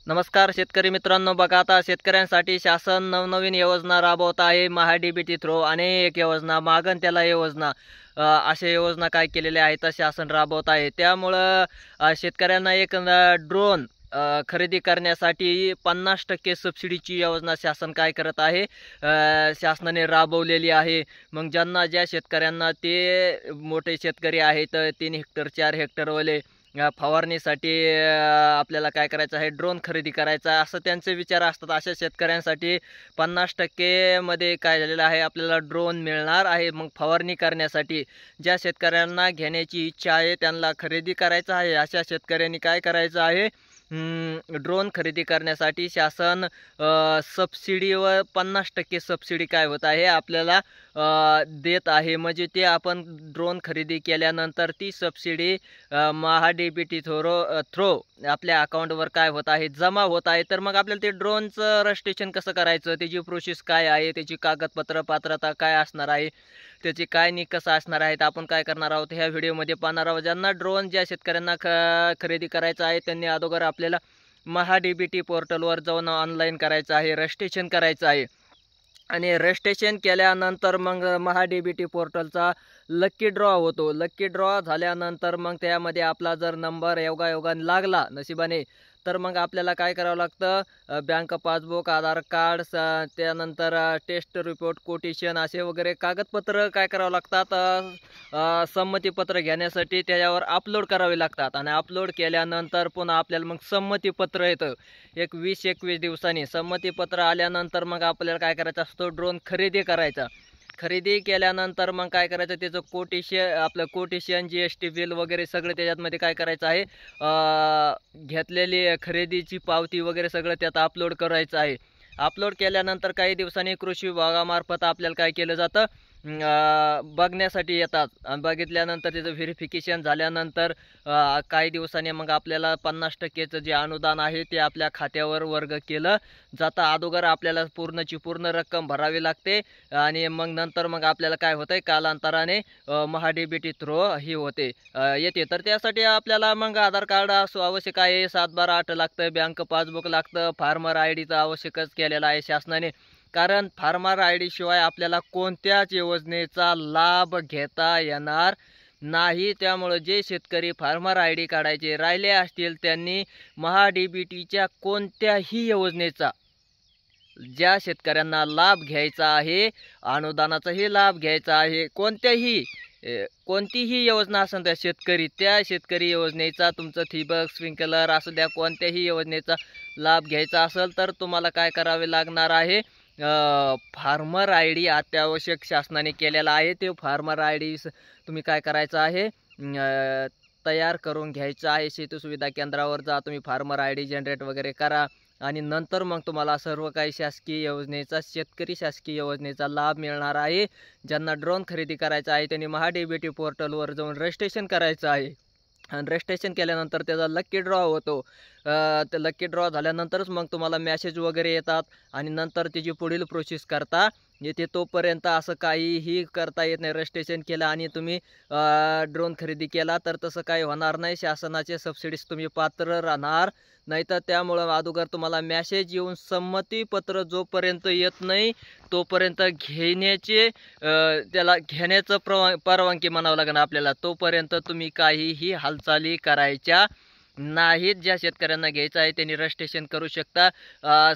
नमस्कार शेतकरी मित्रांनो, बघा आता शेतकऱ्यांसाठी शासन नवनवीन योजना राबवत आहे. महाडीबीटी थ्रो अनेक योजना, मागण त्याला योजना, अशा योजना काय केलेल्या आहेत शासन राबवत आहे. त्यामुळं शेतकऱ्यांना एक ड्रोन खरेदी करण्यासाठी 50% सबसिडीची योजना शासन काय करत आहे, शासनाने राबवलेली आहे. मग ज्या शेतकऱ्यांना ते मोठे शेतकरी आहेत, 3 हेक्टर 4 हेक्टरवाले, फवारणीसाठी आपल्याला काय करायचं आहे, ड्रोन खरेदी करायचा आहे असं त्यांचे विचार असतात. अशा शेतकऱ्यांसाठी 50% मध्ये काय झालेलं आहे, आपल्याला ड्रोन मिळणार आहे. मग फवारणी करण्यासाठी ज्या शेतकऱ्यांना घेण्याची इच्छा आहे, त्यांना खरेदी करायचं आहे, अशा शेतकऱ्यांनी काय करायचं आहे, ड्रोन खरेदी करण्यासाठी शासन सबसिडीवर 50% सबसिडी काय होत आहे आपल्याला देत आहे. म्हणजे ते आपण ड्रोन खरेदी केल्यानंतर ती सबसिडी महाडीबीटी थ्रो आपल्या अकाउंटवर काय होत आहे, जमा होत आहे. तर मग आपल्याला ते ड्रोनचं रजिस्ट्रेशन कसं करायचं, त्याची प्रोसेस काय आहे, त्याची कागदपत्र पात्रता काय असणार आहे, त्याची काय निकष असणार आहेत, आपण काय करणार आहोत ह्या व्हिडिओमध्ये पाहणार आहोत. ज्यांना ड्रोन ज्या शेतकऱ्यांना खरेदी करायचं आहे त्यांनी अगोदर आपल्याला महाडीबीटी पोर्टलवर जाऊन ऑनलाईन करायचं आहे, रजिस्ट्रेशन करायचं आहे. आणि रजिस्ट्रेशन केल्यानंतर मग महाडीबीटी पोर्टलचा लक्की ड्रॉ होतो. लक्की ड्रॉ झाल्यानंतर मग त्यामध्ये आपला जर नंबर योगायोगाने लागला नशिबाने, तर मग आपल्याला काय करावं लागतं, बँक पासबुक, आधार कार्ड, त्यानंतर टेस्ट रिपोर्ट, कोटेशन असे वगैरे कागदपत्र काय करावं लागतात, संमतीपत्र घेण्यासाठी त्याच्यावर अपलोड करावे लागतात. आणि अपलोड केल्यानंतर पुन्हा आपल्याला मग संमतीपत्र येतं. एक 20-21 दिवसांनी संमतीपत्र आल्यानंतर मग आपल्याला काय करायचं असतो, ड्रोन खरेदी करायचा. खरेदी केल्यानंतर मग काय करायचं, त्याचं कोटेशन, GST बिल वगैरे सगळं त्याच्यामध्ये काय करायचं आहे, घेतलेली खरेदीची पावती वगैरे सगळं त्यात अपलोड करायचं आहे. अपलोड केल्यानंतर काही दिवसांनी कृषी विभागामार्फत आपल्याला काय केलं जातं, बघण्यासाठी येतात. आणि बघितल्यानंतर त्याचं व्हेरिफिकेशन झाल्यानंतर काही दिवसांनी मग आपल्याला 50%चं जे अनुदान आहे ते आपल्या खात्यावर वर्ग केलं जातं. अगोदर आपल्याला पूर्णची पूर्ण रक्कम भरावी लागते आणि मग नंतर मग आपल्याला काय होतंय, कालांतराने महाडीबीटी थ्रो ही होते येते. तर त्यासाठी आपल्याला मग आधार कार्ड आवश्यक आहे, 7/12/8 लागतं, बँक पासबुक लागतं, फार्मर ID आवश्यकच केलेला आहे शासनाने. कारण फार्मर ID शिवाय आपल्याला कोणत्याच योजनेचा लाभ घेता येणार नाही. त्यामुळे जे शेतकरी फार्मर ID काढायचे राहिले असतील त्यांनी महाडीबीटीच्या कोणत्याही योजनेचा, ज्या शेतकऱ्यांना लाभ घ्यायचा आहे, अनुदानाचाही लाभ घ्यायचा आहे, कोणतीही योजना असेल त्या शेतकरी योजनेचा, तुमचं ठिबक, स्प्रिंकलर असू द्या, कोणत्याही योजनेचा लाभ घ्यायचा असेल तर तुम्हाला काय करावे लागणार आहे, फार्मर ID अत्यावश्यक शासनाने केलेला आहे. ते फार्मर ID तुम्ही काय करायचं आहे, तयार करून घ्यायचं आहे. शेती सुविधा केंद्रावर जा, तुम्ही फार्मर ID जनरेट वगैरे करा आणि नंतर मग तुम्हाला सर्व काही शासकीय योजनेचा, शेतकरी शासकीय योजनेचा लाभ मिळणार आहे. ज्यांना ड्रोन खरेदी करायचा आहे त्यांनी महाडीबीटी पोर्टलवर जाऊन रजिस्ट्रेशन करायचं आहे. आणि रजिस्ट्रेशन केल्यानंतर त्याचा लक्की ड्रॉ होतो. ते लक्की ड्रॉ झाल्यानंतरच मग तुम्हाला मॅसेज वगैरे येतात आणि नंतर त्याची पुढील प्रोसेस करता येते. तोपर्यंत असं काहीही करता येत नाही. रजिस्ट्रेशन केलं आणि तुम्ही ड्रोन खरेदी केला तर तसं काही होणार नाही. शासनाचे सबसिडीज तुम्ही पात्र राहणार नाही. तर त्यामुळं अगोदर तुम्हाला मॅसेज येऊन संमतीपत्र जोपर्यंत येत नाही तोपर्यंत त्याला घेण्याचं परवानगी म्हणावं लागेल आपल्याला. तोपर्यंत तुम्ही काहीही हालचाली करायच्या नाहीत. ज्या शेतकऱ्यांना घ्यायचं आहे त्यांनी रजिस्ट्रेशन करू शकता.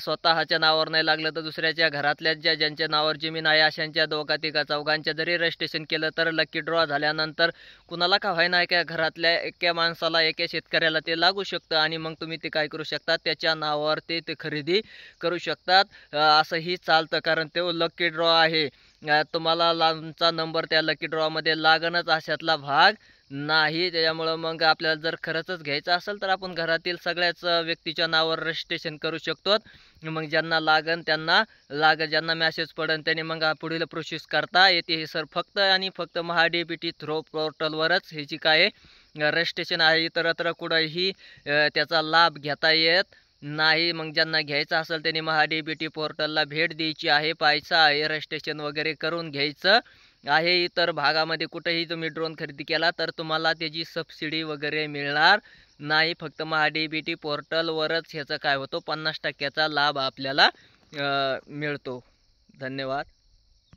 स्वतःच्या नावावर नाही लागलं तर दुसऱ्याच्या घरातल्या ज्यांच्या नावावर जमीन आहे अशांच्या 2-3-4 जरी रजिस्ट्रेशन केलं तर लकी ड्रॉ झाल्यानंतर कुणाला का व्हायना एका घरातल्या एका माणसाला, एका शेतकऱ्याला ते लागू शकतं आणि मग तुम्ही ते काय करू शकता, त्याच्या नावावर ते खरेदी करू शकतात. असंही चालतं कारण ते लकी ड्रॉ आहे. तुम्हाला तुमचा नंबर त्या लकी ड्रॉमध्ये लागणच अशातला भाग नाही. त्याच्यामुळं मग आपल्याला जर खरंच घ्यायचं असेल तर आपण घरातील सगळ्याच व्यक्तीच्या नावावर रजिस्ट्रेशन करू शकतो. मग ज्यांना लागन त्यांना ज्यांना मॅसेज पडेल त्यांनी मग पुढील प्रोसेस करता येते. हे सर फक्त आणि फक्त महाडीबीटी थ्रो पोर्टलवरच ह्याची काय रजिस्ट्रेशन आहे. इतरत्र कुठंही त्याचा लाभ घेता येत नाही. मग ज्यांना घ्यायचं असेल त्यांनी महाडीबीटी पोर्टलला भेट द्यायची आहे, पाहायचं आहे, रजिस्ट्रेशन वगैरे करून घ्यायचं आहे. इतर भागामध्ये कुठेही तुम्ही ड्रोन खरेदी केला तर तुम्हाला त्याची सबसिडी वगैरे मिळणार नाही, फक्त महाडीबीटी पोर्टलवरच ह्याचं काय होतो 50% लाभ आपल्याला मिळतो. धन्यवाद.